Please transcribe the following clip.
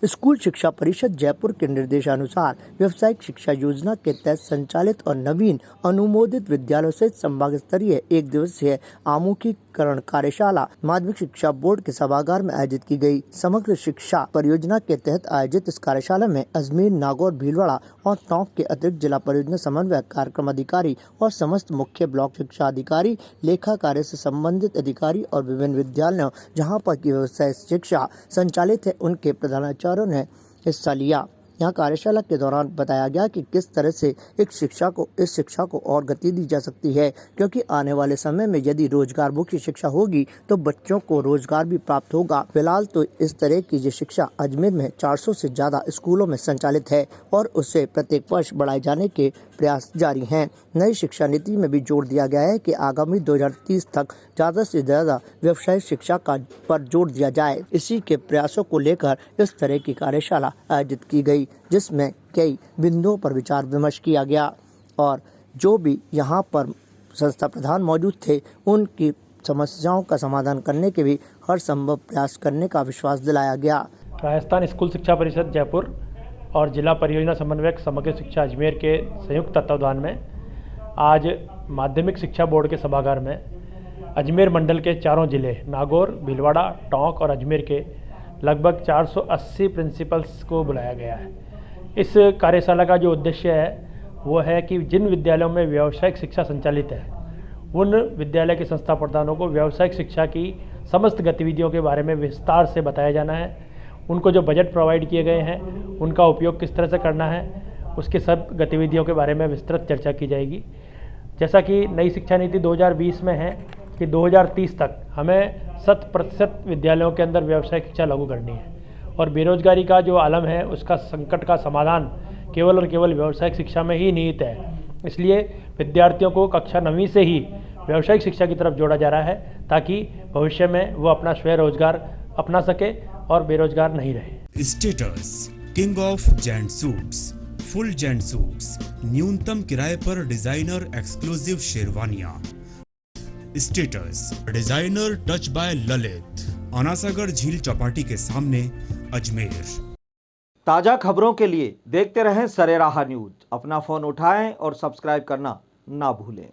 School शिक्षा परिषद जयपुर के निर्देशानुसार व्यावसायिक शिक्षा योजना के तहत संचालित और नवीन अनुमोदित विद्यालयों से संभाग स्तरीय एक दिवसीय आमुखीकरण कार्यशाला माध्यमिक शिक्षा बोर्ड के सभागार में आयोजित की गई। समग्र शिक्षा परियोजना के तहत आयोजित इस कार्यशाला में अजमेर, नागौर, भीलवाड़ा और टोंक के अतिरिक्त जिला परियोजना समन्वयक, कार्यक्रम अधिकारी और समस्त मुख्य ब्लॉक शिक्षा अधिकारी, लेखा कार्य से संबंधित अधिकारी और विभिन्न विद्यालयों जहां पर की व्यवसाय शिक्षा संचालित है उनके प्रधानाचार्यों ने हिस्सा लिया। यहाँ कार्यशाला के दौरान बताया गया कि किस तरह से इस शिक्षा को और गति दी जा सकती है, क्योंकि आने वाले समय में यदि रोजगारमुखी शिक्षा होगी तो बच्चों को रोजगार भी प्राप्त होगा। फिलहाल तो इस तरह की ये शिक्षा अजमेर में 400 से ज्यादा स्कूलों में संचालित है और उसे प्रत्येक वर्ष बढ़ाए जाने के प्रयास जारी हैं। नई शिक्षा नीति में भी जोर दिया गया है कि आगामी 2030 तक ज्यादा से ज्यादा व्यवसायिक शिक्षा पर जोर दिया जाए। इसी के प्रयासों को लेकर इस तरह की कार्यशाला आयोजित की गई, जिसमें कई बिंदुओं पर विचार विमर्श किया गया और जो भी यहाँ पर संस्था प्रधान मौजूद थे उनकी समस्याओं का समाधान करने के भी हर संभव प्रयास करने का विश्वास दिलाया गया। राजस्थान स्कूल शिक्षा परिषद जयपुर और जिला परियोजना समन्वयक समग्र शिक्षा अजमेर के संयुक्त तत्वावधान में आज माध्यमिक शिक्षा बोर्ड के सभागार में अजमेर मंडल के चारों जिले नागौर, भीलवाड़ा, टोंक और अजमेर के लगभग 480 प्रिंसिपल्स को बुलाया गया है। इस कार्यशाला का जो उद्देश्य है वो है कि जिन विद्यालयों में व्यावसायिक शिक्षा संचालित है उन विद्यालय के संस्था प्रधानों को व्यावसायिक शिक्षा की समस्त गतिविधियों के बारे में विस्तार से बताया जाना है। उनको जो बजट प्रोवाइड किए गए हैं उनका उपयोग किस तरह से करना है, उसके सब गतिविधियों के बारे में विस्तृत चर्चा की जाएगी। जैसा कि नई शिक्षा नीति 2020 में है कि 2030 तक हमें 100% विद्यालयों के अंदर व्यावसायिक शिक्षा लागू करनी है और बेरोजगारी का जो आलम है उसका संकट का समाधान केवल और केवल व्यावसायिक शिक्षा में ही निहित है। इसलिए विद्यार्थियों को कक्षा 9वीं से ही व्यावसायिक शिक्षा की तरफ जोड़ा जा रहा है ताकि भविष्य में वो अपना स्वयं रोजगार अपना सके और बेरोजगार नहीं रहे। Status king of gent suits, full gent suits, न्यूनतम किराए पर डिजाइनर एक्सक्लूसिव शेरवानियां। Status designer touch by Lalit, Anasagar झील चौपाटी के सामने अजमेर। ताजा खबरों के लिए देखते रहें सरेराह न्यूज। अपना फोन उठाएं और सब्सक्राइब करना ना भूलें।